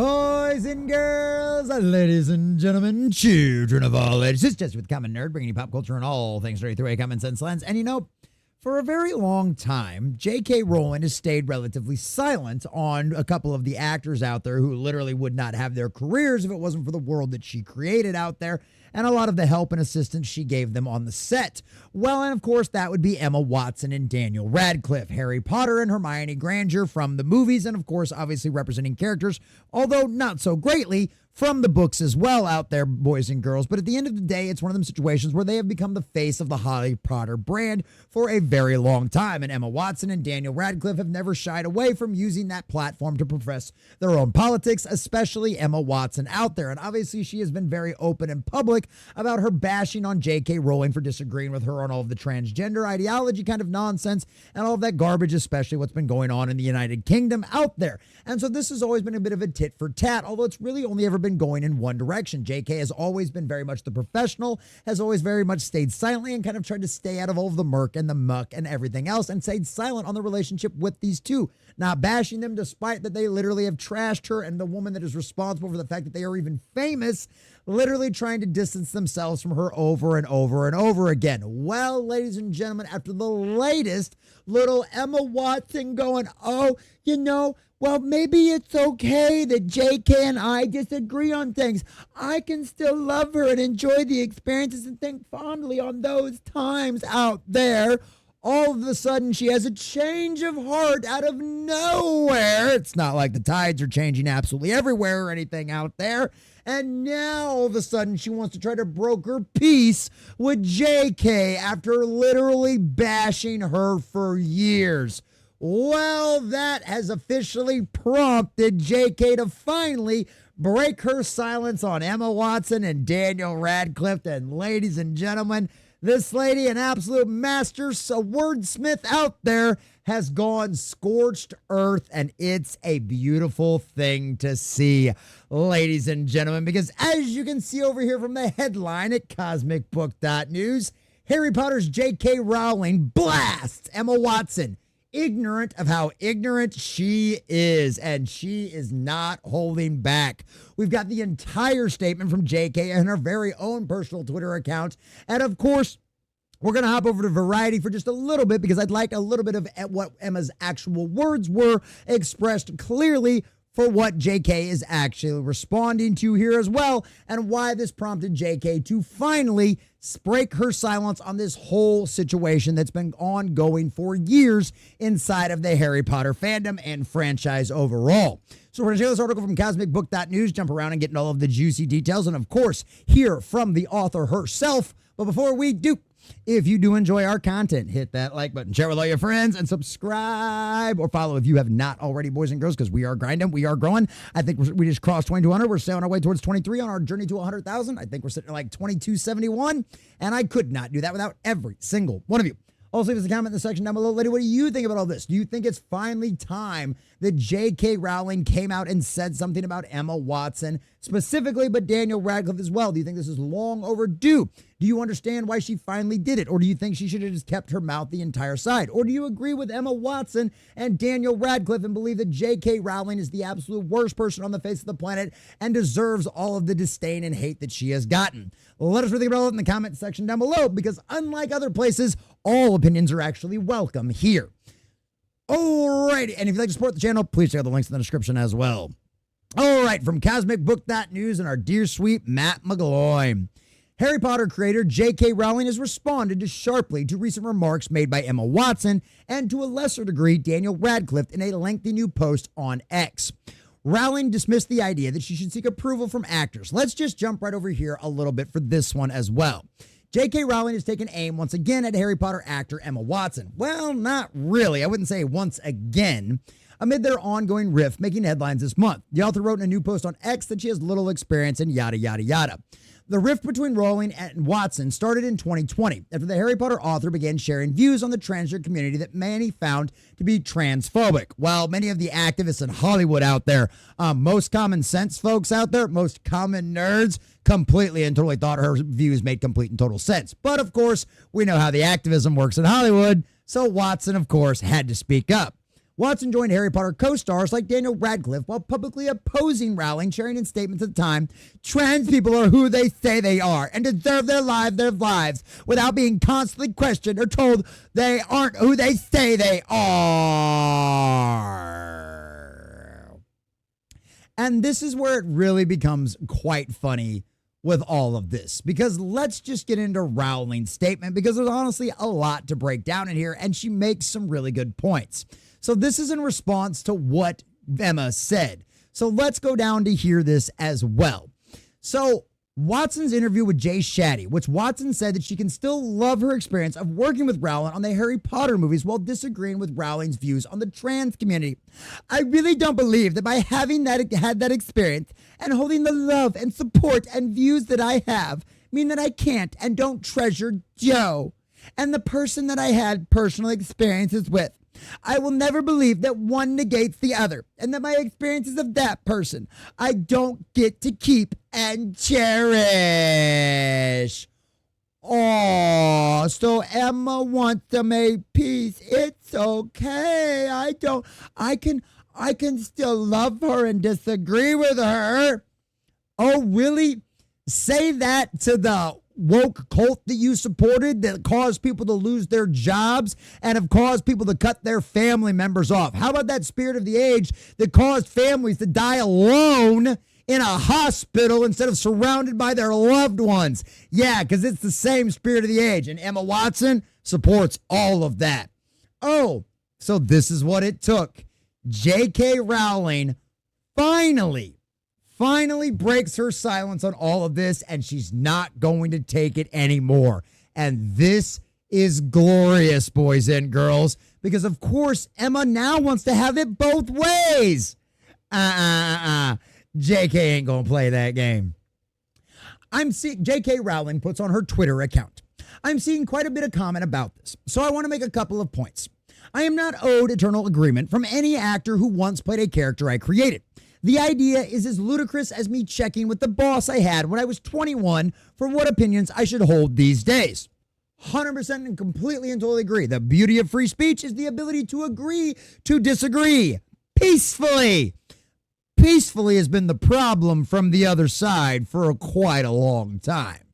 Boys and girls, ladies and gentlemen, children of all ages, it's Jesse with Common Nerd, bringing you pop culture and all things straight through a common sense lens. And you know, for a very long time, J.K. Rowling has stayed relatively silent on a couple of the actors out there who literally would not have their careers if it wasn't for the world that she created out there, and a lot of the help and assistance she gave them on the set. Well, and of course, that would be Emma Watson and Daniel Radcliffe, Harry Potter and Hermione Granger from the movies, and of course, obviously representing characters, although not so greatly, from the books as well out there, boys and girls. But at the end of the day, it's one of them situations where they have become the face of the Harry Potter brand for a very long time. And Emma Watson and Daniel Radcliffe have never shied away from using that platform to profess their own politics, especially Emma Watson out there. And obviously, she has been very open and public about her bashing on J.K. Rowling for disagreeing with her on all of the transgender ideology kind of nonsense and all of that garbage, especially what's been going on in the United Kingdom out there. And so this has always been a bit of a tit for tat, although it's really only ever been going in one direction. JK has always been very much the professional, has always very much stayed silently and kind of tried to stay out of all of the murk and the muck and everything else and stayed silent on the relationship with these two, not bashing them despite that they literally have trashed her and the woman that is responsible for the fact that they are even famous, literally trying to distance themselves from her over and over and over again. Well, ladies and gentlemen, after the latest little Emma Watson going, well, maybe it's okay that JK and I disagree on things. I can still love her and enjoy the experiences and think fondly on those times out there. All of a sudden, she has a change of heart out of nowhere. It's not like the tides are changing absolutely everywhere or anything out there. And now, all of a sudden, she wants to try to broker peace with JK after literally bashing her for years. Well, that has officially prompted JK to finally break her silence on Emma Watson and Daniel Radcliffe. And ladies and gentlemen, this lady, an absolute master, a wordsmith out there, has gone scorched earth, and it's a beautiful thing to see, ladies and gentlemen, because as you can see over here from the headline at cosmicbook.news, Harry Potter's J.K. Rowling blasts Emma Watson, ignorant of how ignorant she is, and she is not holding back. We've got the entire statement from JK and her very own personal Twitter account, and of course, we're going to hop over to Variety for just a little bit because I'd like a little bit of what Emma's actual words were expressed clearly for what JK is actually responding to here as well, and why this prompted JK to finally break her silence on this whole situation that's been ongoing for years inside of the Harry Potter fandom and franchise overall. So we're going to share this article from cosmicbook.news, jump around and get into all of the juicy details, and of course, hear from the author herself. But before we do, if you do enjoy our content, hit that like button, share with all your friends, and subscribe or follow if you have not already, boys and girls, because we are grinding, we are growing. I think we just crossed 2,200. We're still on our way towards 23 on our journey to 100,000. I think we're sitting at like 2271, and I could not do that without every single one of you. Also, leave us a comment in the section down below. Lady, what do you think about all this? Do you think it's finally time that J.K. Rowling came out and said something about Emma Watson specifically, but Daniel Radcliffe as well? Do you think this is long overdue? Do you understand why she finally did it? Or do you think she should have just kept her mouth the entire side? Or do you agree with Emma Watson and Daniel Radcliffe and believe that J.K. Rowling is the absolute worst person on the face of the planet and deserves all of the disdain and hate that she has gotten? Let us really about it in the comment section down below, because unlike other places, all opinions are actually welcome here. Alrighty, and if you'd like to support the channel, please check out the links in the description as well. Alright, from cosmicbook.news and our dear sweet Matt McGloin. Harry Potter creator J.K. Rowling has responded sharply to recent remarks made by Emma Watson and, to a lesser degree, Daniel Radcliffe in a lengthy new post on X. Rowling dismissed the idea that she should seek approval from actors. Let's just jump right over here a little bit for this one as well. J.K. Rowling has taken aim once again at Harry Potter actor Emma Watson. Well, not really. I wouldn't say once again. Amid their ongoing rift making headlines this month, the author wrote in a new post on X that she has little experience in yada yada yada. The rift between Rowling and Watson started in 2020 after the Harry Potter author began sharing views on the transgender community that many found to be transphobic. While many of the activists in Hollywood out there, most common sense folks out there, most common nerds, completely and totally thought her views made complete and total sense. But of course, we know how the activism works in Hollywood, so Watson, of course, had to speak up. Watson joined Harry Potter co-stars like Daniel Radcliffe while publicly opposing Rowling, sharing in statements at the time, "Trans people are who they say they are and deserve their lives without being constantly questioned or told they aren't who they say they are." And this is where it really becomes quite funny with all of this, because let's just get into Rowling's statement, because there's honestly a lot to break down in here, and she makes some really good points. So this is in response to what Emma said. So let's go down to hear this as well. So Watson's interview with Jay Shatty, which Watson said that she can still love her experience of working with Rowling on the Harry Potter movies while disagreeing with Rowling's views on the trans community. "I really don't believe that by having had that experience and holding the love and support and views that I have mean that I can't and don't treasure Joe and the person that I had personal experiences with. I will never believe that one negates the other and that my experiences of that person I don't get to keep and cherish." Oh, so Emma wants to make peace. It's okay. I can still love her and disagree with her. Oh, really? Say that to the woke cult that you supported that caused people to lose their jobs and have caused people to cut their family members off. How about that spirit of the age that caused families to die alone in a hospital instead of surrounded by their loved ones? Yeah, because it's the same spirit of the age, and Emma Watson supports all of that. Oh, so this is what it took. J.K. Rowling finally breaks her silence on all of this, and she's not going to take it anymore. And this is glorious, boys and girls, because of course Emma now wants to have it both ways. JK ain't gonna play that game. JK Rowling puts on her Twitter account, "I'm seeing quite a bit of comment about this, so I want to make a couple of points. I am not owed eternal agreement from any actor who once played a character I created. The idea is as ludicrous as me checking with the boss I had when I was 21 for what opinions I should hold these days. 100% and completely and totally agree. The beauty of free speech is the ability to agree to disagree peacefully. Peacefully has been the problem from the other side for quite a long time.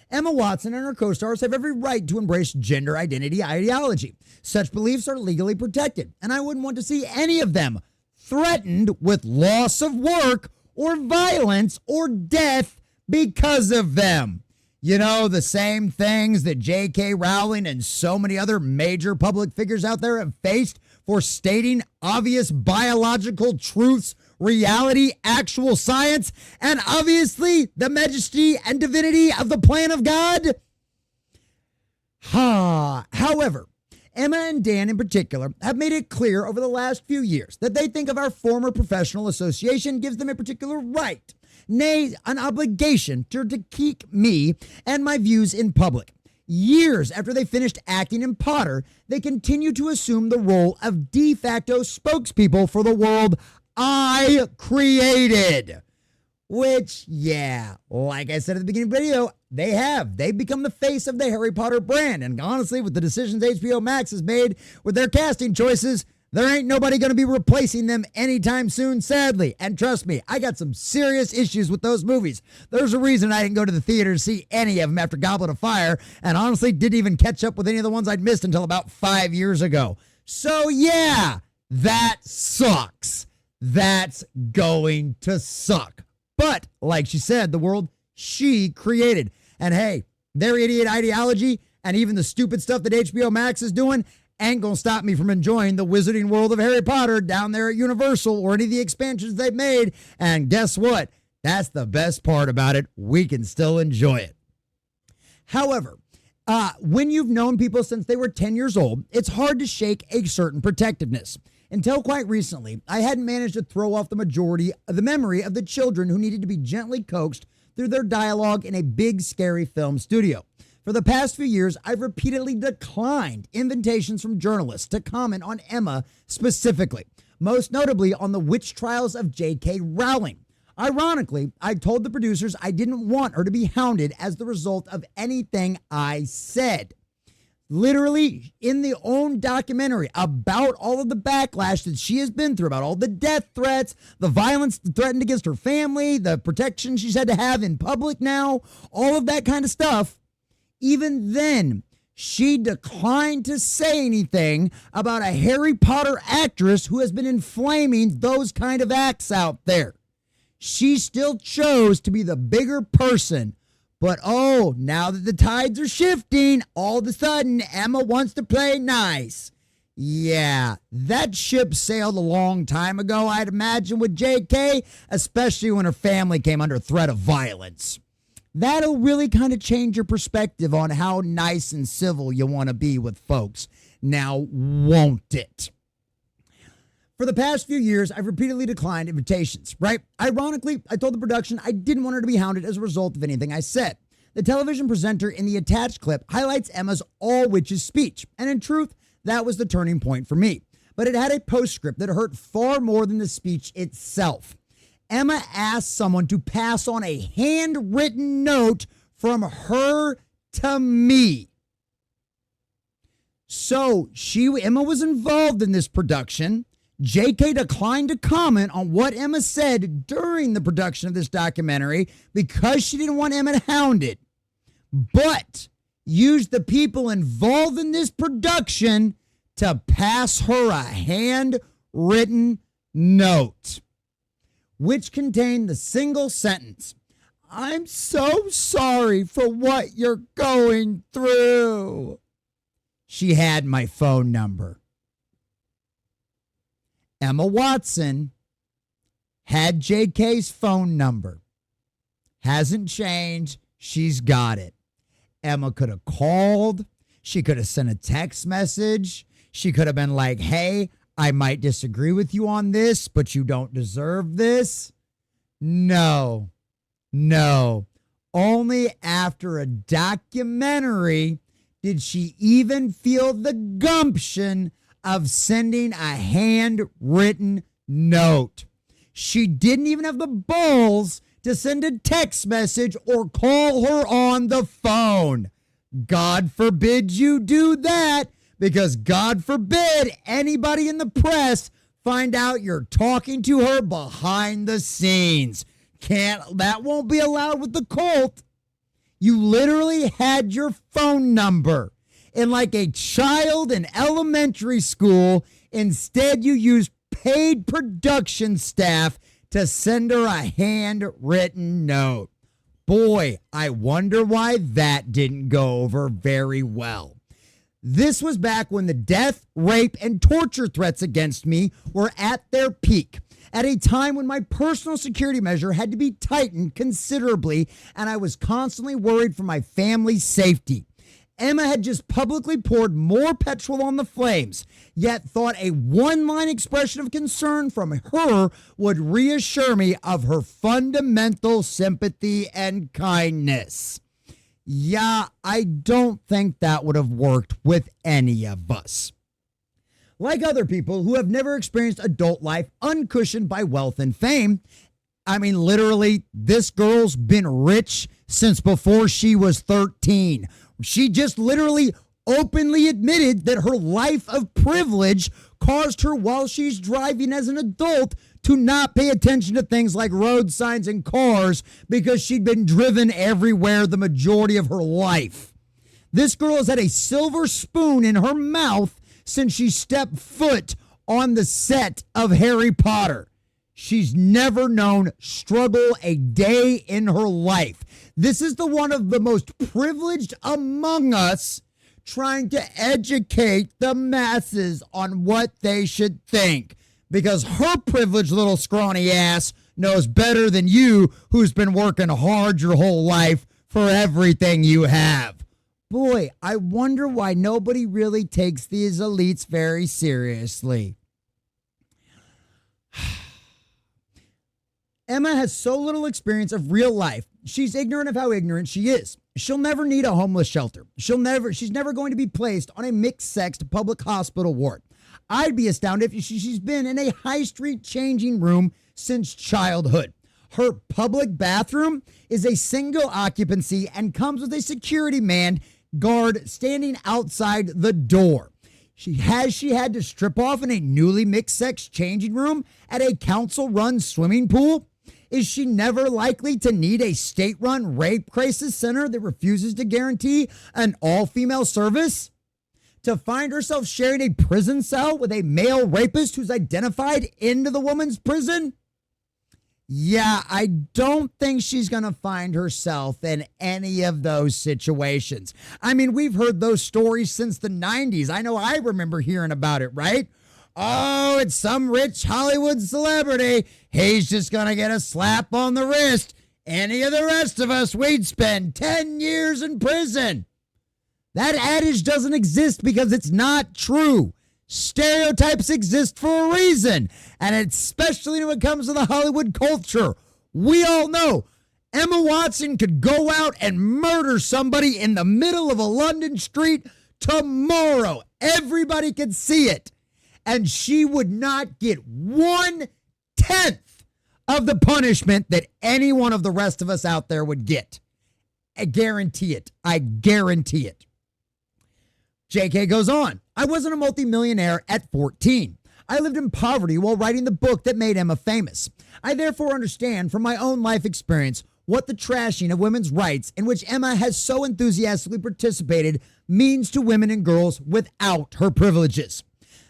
Emma Watson and her co-stars have every right to embrace gender identity ideology. Such beliefs are legally protected, and I wouldn't want to see any of them threatened with loss of work or violence or death because of them. You know, the same things that J.K. Rowling and so many other major public figures out there have faced for stating obvious biological truths, reality, actual science, and obviously the majesty and divinity of the plan of God. However, Emma and Dan in particular have made it clear over the last few years that they think of our former professional association gives them a particular right, nay, an obligation to keep me and my views in public. Years after they finished acting in Potter, they continue to assume the role of de facto spokespeople for the world I created. Which, yeah, like I said at the beginning of the video, they've become the face of the Harry Potter brand. And honestly, with the decisions HBO Max has made with their casting choices, there ain't nobody going to be replacing them anytime soon, sadly. And trust me, I got some serious issues with those movies. There's a reason I didn't go to the theater to see any of them after Goblet of Fire, and honestly didn't even catch up with any of the ones I'd missed until about 5 years ago. So yeah, that sucks. That's going to suck. But, like she said, the world she created. And hey, their idiot ideology and even the stupid stuff that HBO Max is doing ain't gonna stop me from enjoying the wizarding world of Harry Potter down there at Universal or any of the expansions they've made. And guess what? That's the best part about it. We can still enjoy it. However, when you've known people since they were 10 years old, it's hard to shake a certain protectiveness. Until quite recently, I hadn't managed to throw off the majority of the memory of the children who needed to be gently coaxed through their dialogue in a big, scary film studio. For the past few years, I've repeatedly declined invitations from journalists to comment on Emma specifically, most notably on the witch trials of J.K. Rowling. Ironically, I told the producers I didn't want her to be hounded as the result of anything I said. literally in the own documentary about all of the backlash that she has been through, about all the death threats, the violence threatened against her family, the protection she's had to have in public now, all of that kind of stuff. Even then, she declined to say anything about a Harry Potter actress who has been inflaming those kind of acts out there. She still chose to be the bigger person. But oh, now that the tides are shifting, all of a sudden Emma wants to play nice. Yeah, that ship sailed a long time ago, I'd imagine, with JK, especially when her family came under threat of violence. That'll really kind of change your perspective on how nice and civil you want to be with folks. Now, won't it? For the past few years, I've repeatedly declined invitations, right? Ironically, I told the production I didn't want her to be hounded as a result of anything I said. The television presenter in the attached clip highlights Emma's all witches speech, and in truth, that was the turning point for me. But it had a postscript that hurt far more than the speech itself. Emma asked someone to pass on a handwritten note from her to me. So Emma was involved in this production. JK declined to comment on what Emma said during the production of this documentary because she didn't want Emma hounded, but used the people involved in this production to pass her a handwritten note, which contained the single sentence, "I'm so sorry for what you're going through." She had my phone number. Emma Watson had JK's phone number. Hasn't changed. She's got it. Emma could have called. She could have sent a text message. She could have been like, "Hey, I might disagree with you on this, but you don't deserve this." No. Only after a documentary did she even feel the gumption of sending a handwritten note. She didn't even have the balls to send a text message or call her on the phone. God forbid you do that, because God forbid anybody in the press find out you're talking to her behind the scenes. That won't be allowed with the cult. You literally had your phone number. And like a child in elementary school, instead you used paid production staff to send her a handwritten note. Boy, I wonder why that didn't go over very well. This was back when the death, rape, and torture threats against me were at their peak, at a time when my personal security measure had to be tightened considerably, and I was constantly worried for my family's safety. Emma had just publicly poured more petrol on the flames, yet thought a one-line expression of concern from her would reassure me of her fundamental sympathy and kindness. Yeah, I don't think that would have worked with any of us. Like other people who have never experienced adult life uncushioned by wealth and fame, I mean, literally, this girl's been rich since before she was 13. She just literally openly admitted that her life of privilege caused her, while she's driving as an adult, to not pay attention to things like road signs and cars because she'd been driven everywhere the majority of her life. This girl has had a silver spoon in her mouth since she stepped foot on the set of Harry Potter. She's never known struggle a day in her life. This is the one of the most privileged among us trying to educate the masses on what they should think, because her privileged little scrawny ass knows better than you, who's been working hard your whole life for everything you have. Boy, I wonder why nobody really takes these elites very seriously. Emma has so little experience of real life. She's ignorant of how ignorant she is. She'll never need a homeless shelter. She's never going to be placed on a mixed-sexed public hospital ward. I'd be astounded if she's been in a high street changing room since childhood. Her public bathroom is a single occupancy and comes with a security man guard standing outside the door. She had to strip off in a newly mixed sex changing room at a council-run swimming pool? Is she never likely to need a state-run rape crisis center that refuses to guarantee an all-female service? To find herself sharing a prison cell with a male rapist who's identified into the woman's prison? Yeah, I don't think she's going to find herself in any of those situations. I mean, we've heard those stories since the 90s. I know I remember hearing about it, right? Oh, it's some rich Hollywood celebrity. He's just going to get a slap on the wrist. Any of the rest of us, we'd spend 10 years in prison. That adage doesn't exist because it's not true. Stereotypes exist for a reason, and especially when it comes to the Hollywood culture. We all know Emma Watson could go out and murder somebody in the middle of a London street tomorrow. Everybody could see it, and she would not get 1/10 of the punishment that any one of the rest of us out there would get. I guarantee it. I guarantee it. JK goes on, I wasn't a multimillionaire at 14. I lived in poverty while writing the book that made Emma famous. I therefore understand from my own life experience what the trashing of women's rights in which Emma has so enthusiastically participated means to women and girls without her privileges.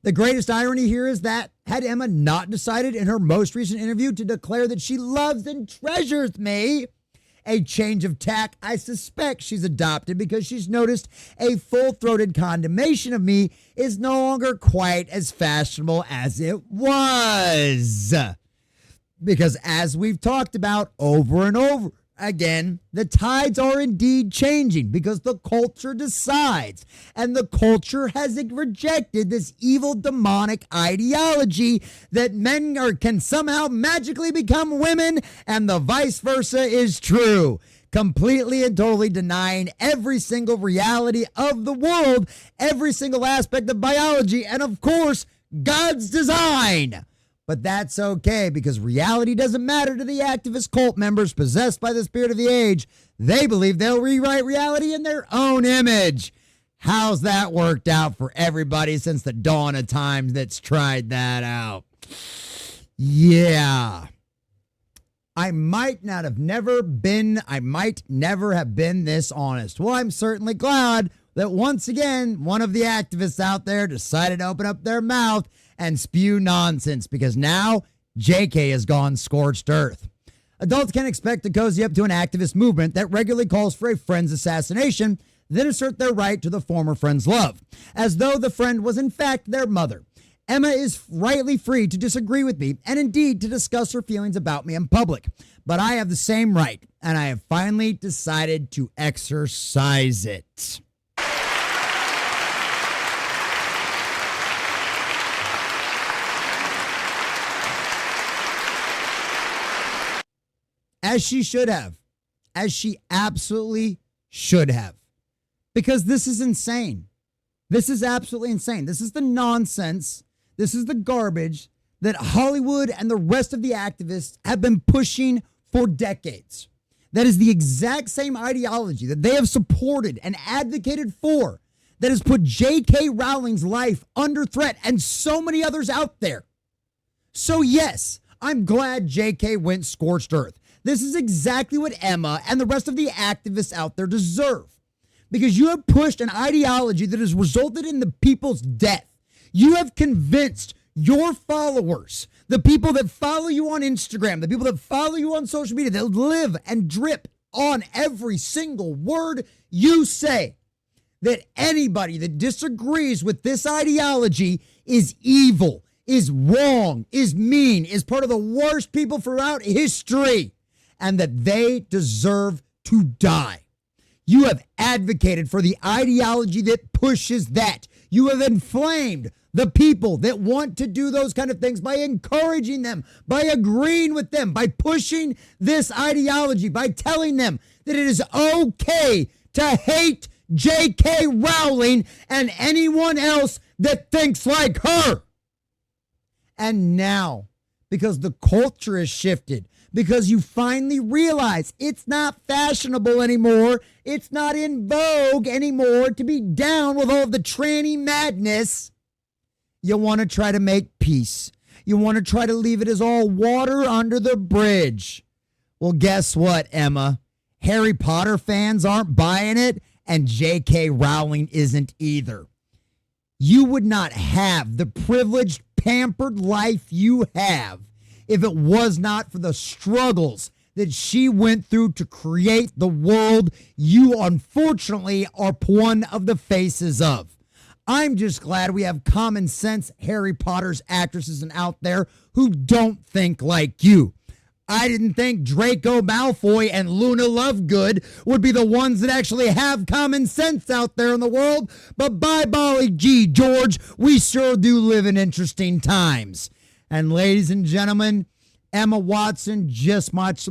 The greatest irony here is that had Emma not decided in her most recent interview to declare that she loves and treasures me, a change of tack I suspect she's adopted because she's noticed a full-throated condemnation of me is no longer quite as fashionable as it was. Because as we've talked about over and over again, the tides are indeed changing because the culture decides, and the culture has rejected this evil demonic ideology that men can somehow magically become women, and the vice versa is true, completely and totally denying every single reality of the world, every single aspect of biology, and of course God's design. But that's okay because reality doesn't matter to the activist cult members possessed by the spirit of the age. They believe they'll rewrite reality in their own image. How's that worked out for everybody since the dawn of time that's tried that out? Yeah. I might never have been this honest. Well, I'm certainly glad that once again, one of the activists out there decided to open up their mouth and spew nonsense because now JK has gone scorched earth. Adults can't expect to cozy up to an activist movement that regularly calls for a friend's assassination, then assert their right to the former friend's love, as though the friend was in fact their mother. Emma is rightly free to disagree with me and indeed to discuss her feelings about me in public, but I have the same right, and I have finally decided to exercise it. As she should have. As she absolutely should have. Because this is insane. This is absolutely insane. This is the nonsense. This is the garbage that Hollywood and the rest of the activists have been pushing for decades. That is the exact same ideology that they have supported and advocated for that has put J.K. Rowling's life under threat and so many others out there. So yes, I'm glad J.K. went scorched earth. This is exactly what Emma and the rest of the activists out there deserve. Because you have pushed an ideology that has resulted in the people's death. You have convinced your followers, the people that follow you on Instagram, the people that follow you on social media, that live and drip on every single word you say, that anybody that disagrees with this ideology is evil, is wrong, is mean, is part of the worst people throughout history, and that they deserve to die. You have advocated for the ideology that pushes that. You have inflamed the people that want to do those kind of things by encouraging them, by agreeing with them, by pushing this ideology, by telling them that it is okay to hate J.K. Rowling and anyone else that thinks like her. And now, because the culture has shifted, because you finally realize it's not fashionable anymore. It's not in vogue anymore to be down with all the tranny madness. You want to try to make peace. You want to try to leave it as all water under the bridge. Well, guess what, Emma? Harry Potter fans aren't buying it, and J.K. Rowling isn't either. You would not have the privileged, pampered life you have if it was not for the struggles that she went through to create the world you unfortunately are one of the faces of. I'm just glad we have common sense Harry Potter's actresses and out there who don't think like you. I didn't think Draco Malfoy and Luna Lovegood would be the ones that actually have common sense out there in the world, but by golly gee, George, we sure do live in interesting times. And ladies and gentlemen, Emma Watson, just much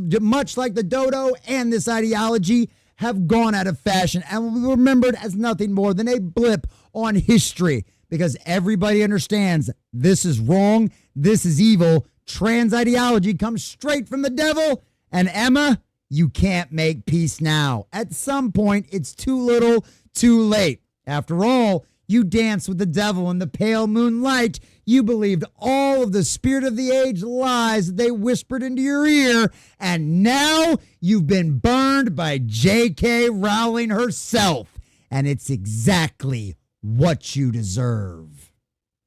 like the Dodo and this ideology, have gone out of fashion and will be remembered as nothing more than a blip on history, because everybody understands this is wrong, this is evil. Trans ideology comes straight from the devil, and Emma, you can't make peace now. At some point, it's too little, too late. After all, you danced with the devil in the pale moonlight. You believed all of the spirit of the age lies that they whispered into your ear, and now you've been burned by J.K. Rowling herself, and it's exactly what you deserve.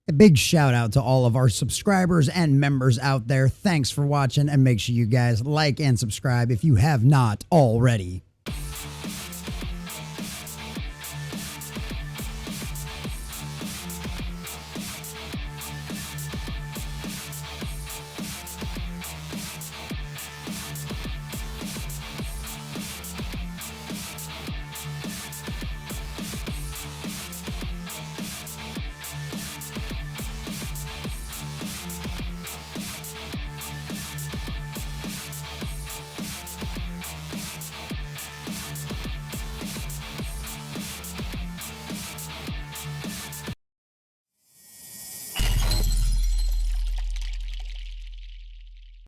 A big shout out to all of our subscribers and members out there. Thanks for watching, and make sure you guys like and subscribe if you have not already.